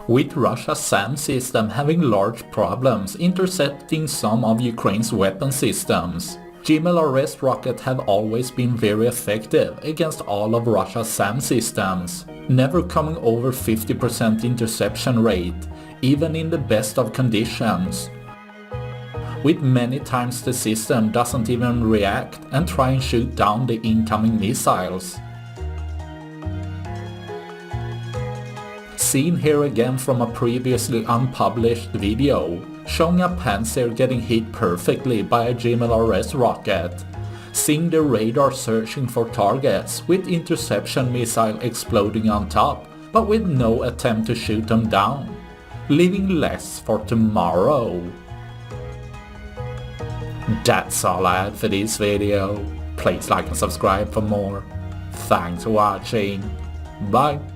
with Russia's SAM system having large problems intercepting some of Ukraine's weapon systems. GMLRS rockets have always been very effective against all of Russia's SAM systems, never coming over 50% interception rate, even in the best of conditions. With many times the system doesn't even react and try and shoot down the incoming missiles. Seen here again from a previously unpublished video, showing a Pantsir getting hit perfectly by a GMLRS rocket, seeing the radar searching for targets with interception missile exploding on top, but with no attempt to shoot them down, leaving less for tomorrow. That's all I had for this video. Please like and subscribe for more. Thanks for watching. Bye.